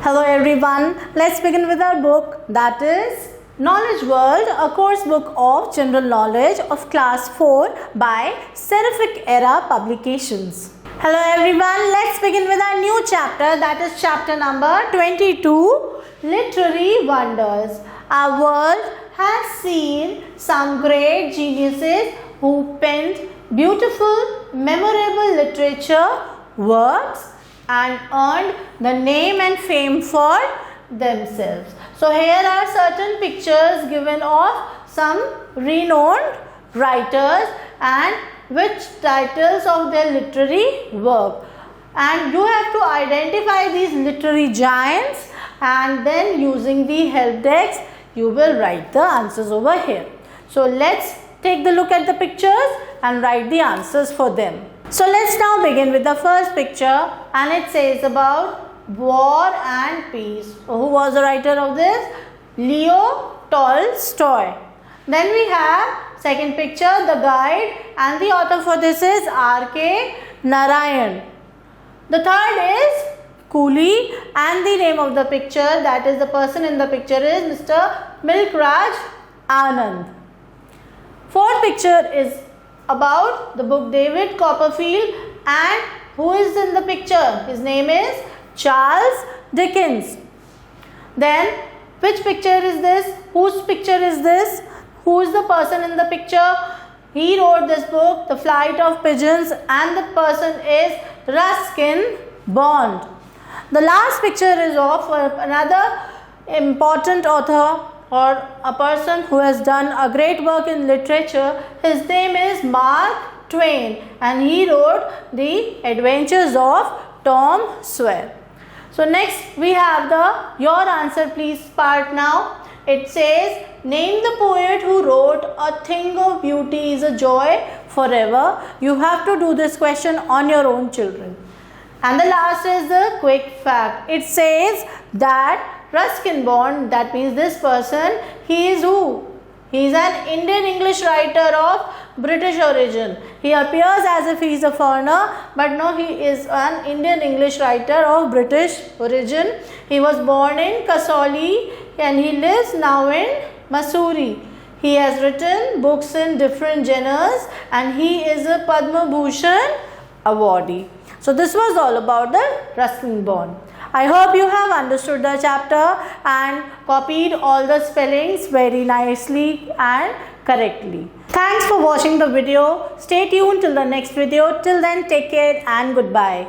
Hello everyone, let's begin with our book, that is Knowledge World, a course book of general knowledge of class 4 by Seraphic Era Publications. Hello everyone, let's begin with our new chapter, that is chapter number 22, Literary Wonders. Our world has seen some great geniuses who penned beautiful, memorable literature works and earned the name and fame for themselves. So here are certain pictures given of some renowned writers and which titles of their literary work, and you have to identify these literary giants, and then using the help text you will write the answers over here. So let's take the look at the pictures and write the answers for them. So let's now begin with the first picture, and it says about War and Peace. So who was the writer of this? Leo Tolstoy. Then we have second picture, the guide, and the author for this is R.K. Narayan. The third is Coolie, and the name of the picture, that is the person in the picture, is Mr. Milkraj Anand. Fourth picture is about the book David Copperfield, and who is in the picture? His name is Charles Dickens. Then which picture is this? Whose picture is this? Who is the person in the picture? He wrote this book, The Flight of Pigeons, and the person is Ruskin Bond. The last picture is of another important author or a person who has done a great work in literature. His name is Mark Twain, and he wrote The Adventures of Tom Sawyer. So next we have the Your Answer Please part now. It says, name the poet who wrote A Thing of Beauty is a Joy Forever. You have to do this question on your own, children. And the last is the quick fact. It says that Ruskin Bond, that means this person, he is who? He is an Indian English writer of British origin. He appears as if he is a foreigner, but no, he is an Indian English writer of British origin. He was born in Kasauli and he lives now in Mussoorie. He has written books in different genres and he is a Padma Bhushan awardee. So this was all about the Ruskin Bond. I hope you have understood the chapter and copied all the spellings very nicely and correctly. Thanks for watching the video. Stay tuned till the next video. Till then, take care and goodbye.